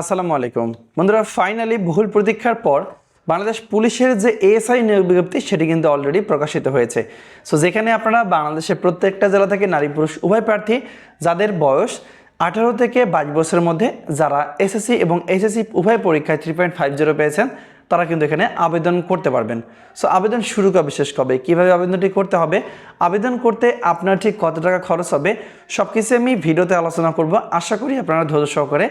আসসালামু আলাইকুম বন্ধুরা, ফাইনালি বহুল প্রতীক্ষার পর বাংলাদেশ পুলিশের যে এএসআই নিয়োগ বিজ্ঞপ্তি সেটি কিন্তু অলরেডি প্রকাশিত হয়েছে। সো যেখানে আপনারা বাংলাদেশের প্রত্যেকটা জেলা থেকে নারী পুরুষ উভয় প্রার্থী যাদের বয়স 18 থেকে 22 বছরের মধ্যে, যারা এসএসসি এবং এইচএসসি উভয় পরীক্ষায় 3.50 পেয়েছেন, তারা কিন্তু এখানে আবেদন করতে পারবেন। সো আবেদন শুরু কবে শেষ কবে, কীভাবে আবেদনটি করতে হবে, আবেদন করতে আপনার ঠিক কত টাকা খরচ হবে, সব কিছু আমি ভিডিওতে আলোচনা করব। আশা করি আপনারা ধৈর্য সহকারে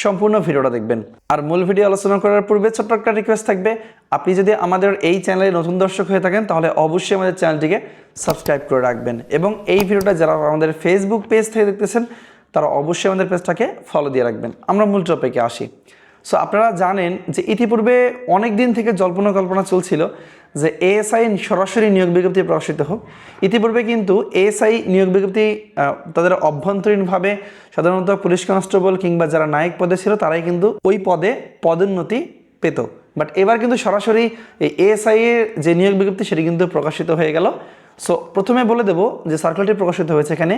সম্পূর্ণ ভিডিওটা দেখবেন। আর মূল ভিডিও আলোচনা করার পূর্বে ছোট্ট একটা রিকোয়েস্ট থাকবে, আপনি যদি আমাদের এই চ্যানেলে নতুন দর্শক হয়ে থাকেন তাহলে অবশ্যই আমাদের চ্যানেলটিকে সাবস্ক্রাইব করে রাখবেন, এবং এই ভিডিওটা যারা আমাদের ফেসবুক পেজ থেকে দেখতেছেন তারা অবশ্যই আমাদের পেজটাকে ফলো দিয়ে রাখবেন। আমরা মূল টপিকে আসি। সো আপনারা জানেন যে ইতিপূর্বে অনেক দিন থেকে জল্পনা কল্পনা চলছিল যে এএসআই সরাসরি নিয়োগ বিজ্ঞপ্তি প্রকাশিত হোক। ইতিপূর্বে কিন্তু এএসআই নিয়োগ বিজ্ঞপ্তি তাদের অভ্যন্তরীণভাবে সাধারণত পুলিশ কনস্টেবল কিংবা যারা নায়ক পদে ছিল তারাই কিন্তু ওই পদে পদোন্নতি পেত। বাট এবার কিন্তু সরাসরি এই এএসআই এর যে নিয়োগ বিজ্ঞপ্তি সেটি কিন্তু প্রকাশিত হয়ে গেল। সো প্রথমে বলে দেব যে সার্কুলারটি প্রকাশিত হয়েছে, এখানে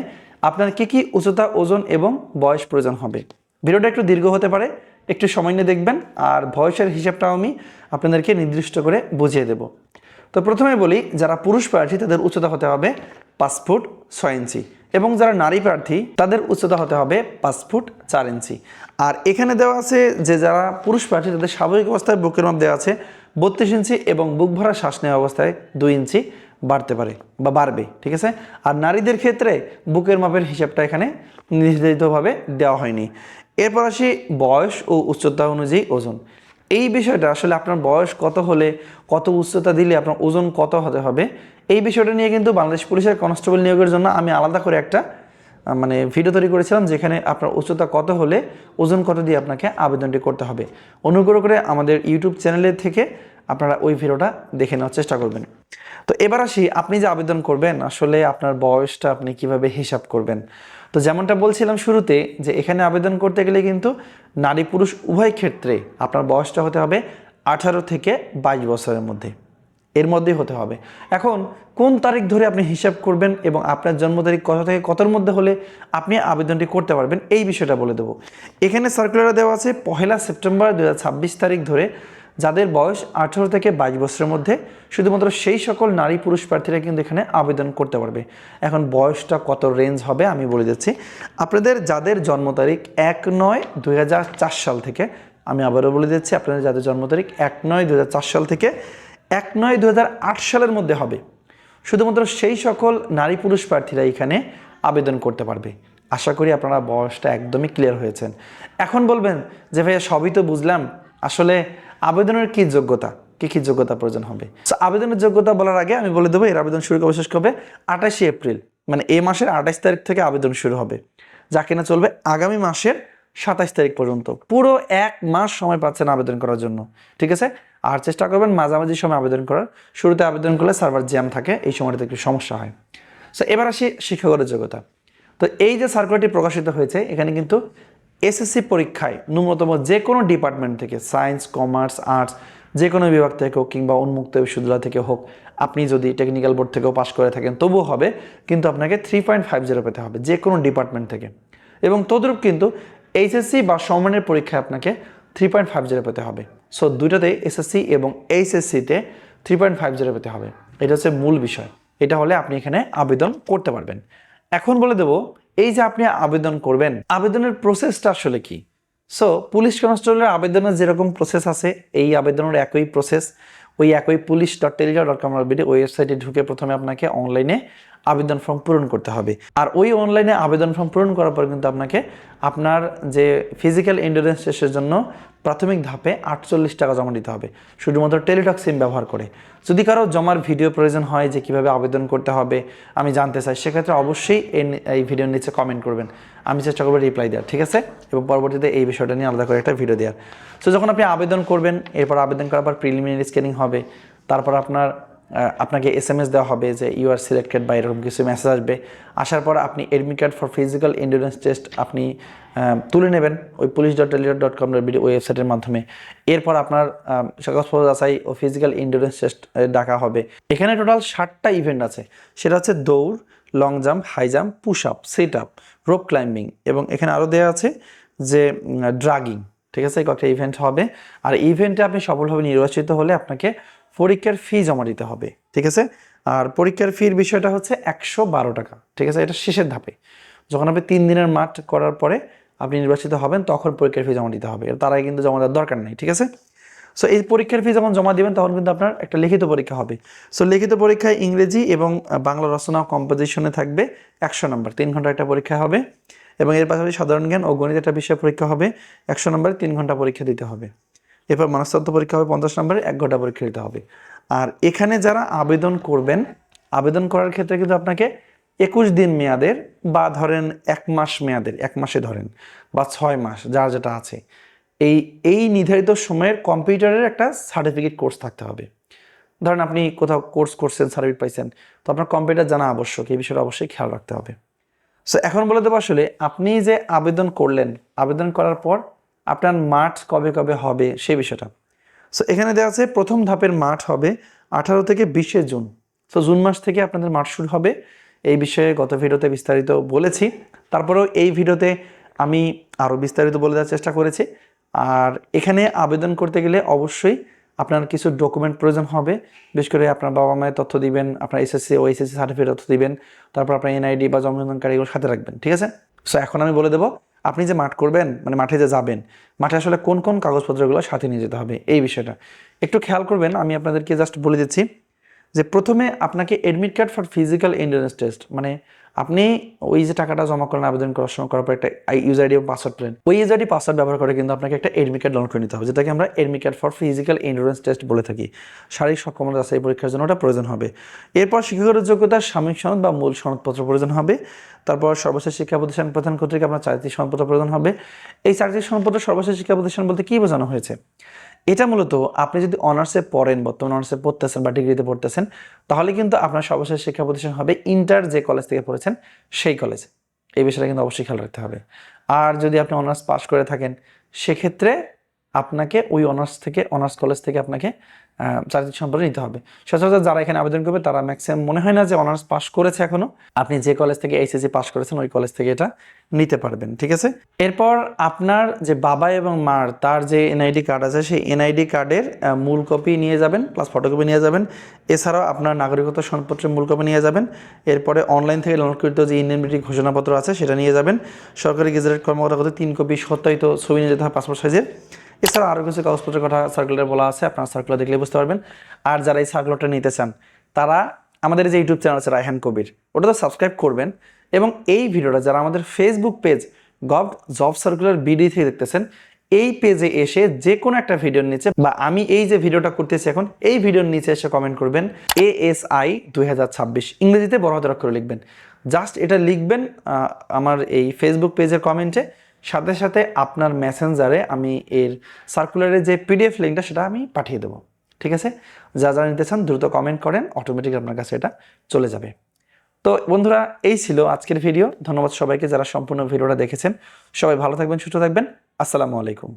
আপনার কী উচ্চতা, ওজন এবং বয়স প্রয়োজন হবে। ভিডিওটা একটু দীর্ঘ হতে পারে, একটু সময় নিয়ে দেখবেন, আর বয়সের হিসাবটাও আমি আপনাদেরকে নির্দিষ্ট করে বুঝিয়ে দেব। তো প্রথমে বলি, যারা পুরুষ প্রার্থী তাদের উচ্চতা হতে হবে 5 ফুট 6 ইঞ্চি, এবং যারা নারী প্রার্থী তাদের উচ্চতা হতে হবে 5 ফুট 4 ইঞ্চি। আর এখানে দেওয়া আছে যে যারা পুরুষ প্রার্থী তাদের স্বাভাবিক অবস্থায় বুকের মাপ দেওয়া আছে 32 ইঞ্চি, এবং বুক ভরা শ্বাস নেওয়া অবস্থায় 2 ইঞ্চি বাড়তে পারে বা বাড়বে, ঠিক আছে। আর নারীদের ক্ষেত্রে বুকের মাপের হিসাবটা এখানে নির্ধারিতভাবে দেওয়া হয়নি। এরপর আসি বয়স ও উচ্চতা অনুযায়ী ওজন। এই বিষয়টা আসলে আপনার বয়স কত হলে কত উচ্চতা দিলে আপনার ওজন কত হতে হবে, এই বিষয়টা নিয়ে কিন্তু বাংলাদেশ পুলিশের কনস্টেবল নিয়োগের জন্য আমি আলাদা করে একটা ভিডিও তৈরি করেছিলাম, যেখানে আপনার উচ্চতা কত হলে ওজন কত দিয়ে আপনাকে আবেদনটি করতে হবে। অনুগ্রহ করে আমাদের ইউটিউব চ্যানেলের থেকে আপনারা ওই ভিডিওটা দেখে নেওয়ার চেষ্টা করবেন। তো এবার আসি, আপনি যে আবেদন করবেন আসলে আপনার বয়সটা আপনি কিভাবে হিসাব করবেন। তো যেমনটা বলছিলাম শুরুতে, যে এখানে আবেদন করতে গেলে কিন্তু নারী পুরুষ উভয় ক্ষেত্রে আপনার বয়সটা হতে হবে 18 থেকে 22 বছরের মধ্যে, এর মধ্যেই হতে হবে। এখন কোন তারিখ ধরে আপনি হিসাব করবেন এবং আপনার জন্ম তারিখ কত থেকে কতর মধ্যে হলে আপনি আবেদনটি করতে পারবেন, এই বিষয়টা বলে দেবো। এখানে সার্কুলারে দেওয়া আছে 1 সেপ্টেম্বর 2026 তারিখ ধরে যাদের বয়স 18 থেকে 22 বছরের মধ্যে, শুধুমাত্র সেই সকল নারী পুরুষ প্রার্থীরা কিন্তু এখানে আবেদন করতে পারবে। এখন বয়সটা কত রেঞ্জ হবে আমি বলে দিচ্ছি। আপনাদের যাদের জন্ম তারিখ 1/9/2004 সাল থেকে, আমি আবারও বলে দিচ্ছি, আপনাদের যাদের জন্ম তারিখ 1/9/2004 সাল থেকে 1/9/2008 সালের মধ্যে হবে, শুধুমাত্র সেই সকল নারী পুরুষ প্রার্থীরা এখানে আবেদন করতে পারবে। আশা করি আপনারা বয়সটা একদমই ক্লিয়ার হয়েছেন। এখন বলবেন যে ভাইয়া সবই তো বুঝলাম, আসলে আবেদনের কি যোগ্যতা, কি যোগ্যতা প্রয়োজন হবে। সো আবেদনের যোগ্যতা বলার আগে আমি বলে দেবো এর আবেদন শুরু কবে শেষ হবে। 28 এপ্রিল, মানে এই মাসের 28 তারিখ থেকে আবেদন শুরু হবে, যা কিনা চলবে আগামী মাসের 27 তারিখ পর্যন্ত। পুরো 1 মাস সময় পাচ্ছেন আবেদন করার জন্য, ঠিক আছে। আর চেষ্টা করবেন মাঝামাঝি সময় আবেদন করার। শুরুতে আবেদন করলে সার্ভার জ্যাম থাকে, এই সময়টাতে একটু সমস্যা হয়। সো এবার আসি শিক্ষাগত যোগ্যতা। তো এই যে সার্কুলারটি প্রকাশিত হয়েছে, এখানে কিন্তু এসএসসি পরীক্ষায় ন্যূনতম যে কোনো ডিপার্টমেন্ট থেকে, সায়েন্স, কমার্স, আর্টস, যে কোনো বিভাগ থেকে হোক কিংবা উন্মুক্ত বিশ্ববিদ্যালয় থেকে হোক, আপনি যদি টেকনিক্যাল বোর্ড থেকেও পাশ করে থাকেন তবুও হবে, কিন্তু আপনাকে 3.50 পেতে হবে যে কোনো ডিপার্টমেন্ট থেকে। এবং তদ্রূপ কিন্তু এইচএসসি বা সমমানের পরীক্ষায় আপনাকে 3.50 পেতে হবে। সো দুইটাতে, এসএসসি এবং এইচএসসিতে 3.50 পেতে হবে। এটা হচ্ছে মূল বিষয়। এটা হলে আপনি এখানে আবেদন করতে পারবেন। এখন বলে দেব, এই যে আপনি আবেদন করবেন, আবেদনের প্রসেসটা আসলে কি। সো পুলিশ কনস্টেবলের আবেদনের যেরকম প্রসেস আছে, এই আবেদনের একই প্রসেস। ওই একই police.telejob.com ওয়েবসাইটে ঢুকে প্রথমে আপনাকে অনলাইনে আবেদন ফর্ম পূরণ করতে হবে। আর ওই অনলাইনে আবেদন ফর্ম পূরণ করার পর কিন্তু আপনাকে আপনার যে ফিজিক্যাল এন্ডুরেন্স টেস্টের জন্য প্রাথমিক ধাপে 48 টাকা জমা দিতে হবে, শুধুমাত্র টেলিটক সিম ব্যবহার করে। যদি কারো জমার ভিডিও প্রয়োজন হয় যে কিভাবে আবেদন করতে হবে আমি জানতে চাই, সেক্ষেত্রে অবশ্যই এই ভিডিওর নিচে কমেন্ট করবেন, আমি চেষ্টা করবো রিপ্লাই দেওয়ার, ঠিক আছে, এবং পরবর্তীতে এই বিষয়টা নিয়ে আলাদা করে একটা ভিডিও দেওয়ার। সো যখন আপনি আবেদন করবেন, এরপর আবেদন করার পর প্রিলিমিনারি স্ক্যানিং হবে, তারপর আপনাকে SMS দেওয়া হবে যে ইউ আর সিলেক্টেড বা এরকম কিছু মেসেজ আসবে। আসার পর আপনি admit card for physical endurance test আপনি তুলে নেবেন ওই police.telejob.com ওয়েবসাইটের মাধ্যমে। এরপর আপনার কাগজপত্র যাচাই ও ফিজিক্যাল এন্ডুরেন্স টেস্ট ডাকা হবে। এখানে টোটাল 7টা ইভেন্ট আছে, সেটা হচ্ছে দৌড়, long jump, high jump, push up, sit up, rope climbing, এবং এখানে আরও দেওয়া আছে যে ড্রাগিং, ঠিক আছে, এই কয়েকটা ইভেন্ট হবে। আর ইভেন্টে আপনি সফলভাবে নির্বাচিত হলে আপনাকে পরীক্ষার ফি জমা দিতে হবে, ঠিক আছে। আর পরীক্ষার ফির বিষয়টা হচ্ছে 112 টাকা, ঠিক আছে। এটা শেষের ধাপে, যখন আপনি 3 দিনের মাঠ করার পরে আপনি নির্বাচিত হবেন তখন পরীক্ষার ফি জমা দিতে হবে, তার আগে কিন্তু জমা দেওয়ার দরকার নেই, ঠিক আছে। সো এই পরীক্ষার ফি যখন জমা দিবেন তখন কিন্তু আপনার একটা লিখিত পরীক্ষা হবে। সো লিখিত পরীক্ষায় ইংরেজি এবং বাংলা রচনা কম্পোজিশনে থাকবে 100 নম্বর, 3 ঘন্টা একটা পরীক্ষা হবে। এবং এর পাশাপাশি সাধারণ জ্ঞান ও গণিত একটা বিষয় পরীক্ষা হবে 100 নম্বরে, 3 ঘন্টা পরীক্ষা দিতে হবে। এরপর মনস্তত্ত্ব পরীক্ষা হবে 50 নম্বরে, 1 ঘন্টা পরীক্ষা দিতে হবে। আর এখানে যারা আবেদন করবেন, আবেদন করার ক্ষেত্রে কিন্তু আপনাকে 21 দিন মেয়াদের বা ধরেন 1 মাস মেয়াদের, 1 মাসে ধরেন বা 6 মাস, যার যেটা আছে, এই নির্ধারিত সময়ের কম্পিউটারের একটা সার্টিফিকেট কোর্স থাকতে হবে। ধরেন আপনি কোথাও কোর্স করছেন, সার্টিফিকেট পাইছেন, তো আপনার কম্পিউটার জানা আবশ্যক, এই বিষয়টা অবশ্যই খেয়াল রাখতে হবে। সো এখন বলে দেবো আসলে আপনি যে আবেদন করলেন, আবেদন করার পর আপনার মাঠ কবে কবে হবে সেই বিষয়টা। সো এখানে দেওয়া আছে প্রথম ধাপের মাঠ হবে 18 থেকে 20 জুন। সো জুন মাস থেকে আপনাদের মাঠ শুরু হবে। এই বিষয়ে গত ভিডিওতে বিস্তারিত বলেছি, তারপরেও এই ভিডিওতে আমি আরও বিস্তারিত বলে দেওয়ার চেষ্টা করেছি। আর এখানে আবেদন করতে গেলে অবশ্যই আপনার কিছু ডকুমেন্ট প্রয়োজন হবে, বিশেষ করে আপনার বাবা মায়ের তথ্য দিবেন, আপনার এসএসসি ও এইচএসসি সার্টিফিকেট তথ্য দিবেন, তারপর আপনার এনআইডি বা জন্মনিবন্ধন এগুলো সাথে রাখবেন, ঠিক আছে। সো এখন আমি বলে দেবো আপনি যে মাঠ করবেন, মানে মাঠে যে যাবেন, মাঠে আসলে কোন কোন কাগজপত্রগুলো সাথে নিয়ে যেতে হবে এই বিষয়টা একটু খেয়াল করবেন। আমি আপনাদেরকে জাস্ট বলে দিচ্ছি যে প্রথমে আপনাকে admit card for physical endurance test, মানে আপনি ওই যে টাকাটা জমা করেন আবেদন করার সময়, করার পর একটা ইউজার আইডি এবং পাসওয়ার্ড পেলেন, ওই ইউজার আইডি পাসওয়ার্ড ব্যবহার করে কিন্তু আপনাকে একটা এডমিট কার্ড ডাউনলোড করে নিতে হবে, যেটাকে আমরা admit card for physical endurance test বলে থাকি। শারীরিক সক্ষমতা যাচাই পরীক্ষার জন্য ওটা প্রয়োজন হবে। এরপর শিক্ষাগত যোগ্যতার সাময়িক সনদ বা মূল সনদপত্র প্রয়োজন হবে। তারপর সর্বশেষ শিক্ষা প্রতিষ্ঠান প্রধান কর্তৃক আপনার চারিত্রিক সনদপত্র প্রয়োজন হবে। এই চারিত্রিক সনদপত্র সর্বশেষ শিক্ষা প্রতিষ্ঠান বলতে কী বোঝানো হয়েছে? এটা মূলত আপনি যদি অনার্সে পড়েন, বর্তমানে অনার্সে পড়তেছেন বা ডিগ্রিতে পড়তেছেন, তাহলে কিন্তু আপনার সর্বশেষ শিক্ষা প্রতিষ্ঠান হবে ইন্টার যে কলেজ থেকে পড়েছেন সেই কলেজ। এই বিষয়টা কিন্তু অবশ্যই খেয়াল রাখতে হবে। আর যদি আপনি অনার্স পাস করে থাকেন, সেক্ষেত্রে আপনাকে ওই অনার্স কলেজ থেকে আপনাকে চারিত্রিক সম্পর্কে নিতে হবে। সচরাচর যারা এখানে আবেদন করবে তারা ম্যাক্সিমাম মনে হয় না যে অনার্স পাস করেছে এখনো। আপনি যে কলেজ থেকে এইচএসসি পাস করেছেন ওই কলেজ থেকে এটা নিতে পারবেন, ঠিক আছে। এরপর আপনার যে বাবা এবং মার তার যে এনআইডি কার্ড আছে, সেই এনআইডি কার্ডের মূল কপি নিয়ে যাবেন, প্লাস ফটোকপি নিয়ে যাবেন। এছাড়াও আপনার নাগরিকত্ব সনদপত্রের মূল কপি নিয়ে যাবেন। এরপরে অনলাইন থেকে ডাউনলোডকৃত যে ইনডেমনিটি ঘোষণাপত্র আছে সেটা নিয়ে যাবেন। সরকারি গেজেটেড কর্মকর্তা কর্তৃক 3 কপি সত্যায়িত ছবি নিয়ে যেতে হয় পাসপোর্ট সাইজের। এছাড়া আরও কিছু কাগজপত্রের কথা সার্কুলার বলা আছে, আপনার সার্কুলার দেখলে বুঝতে পারবেন। আর যারা এই সার্কুলারটা নিতে চান তারা আমাদের যে ইউটিউব চ্যানেল আছে রায়হান কবির, ওটাতে সাবস্ক্রাইব করবেন। এবং এই ভিডিওটা যারা আমাদের Facebook page gov job circular BD থেকে দেখতেছেন, এই পেজে এসে যে কোনো একটা ভিডিওর নিচে, বা আমি এই যে ভিডিওটা করতেছি এখন এই ভিডিওর নিচে এসে কমেন্ট করবেন ASI 2026, ইংরেজিতে বড় হাতের অক্ষরে লিখবেন। জাস্ট এটা লিখবেন আমার এই ফেসবুক পেজের কমেন্টে, সাথে সাথে আপনার মেসেঞ্জারে আমি এর সার্কুলারের যে PDF লিঙ্কটা সেটা আমি পাঠিয়ে দেবো, ঠিক আছে। যা যা নিতে চান দ্রুত কমেন্ট করেন, অটোমেটিক আপনার কাছে এটা চলে যাবে। তো বন্ধুরা, এই ছিল আজকের ভিডিও। ধন্যবাদ সবাইকে যারা সম্পূর্ণ ভিডিওটা দেখেছেন। সবাই ভালো থাকবেন, সুস্থ থাকবেন। আসসালামু আলাইকুম।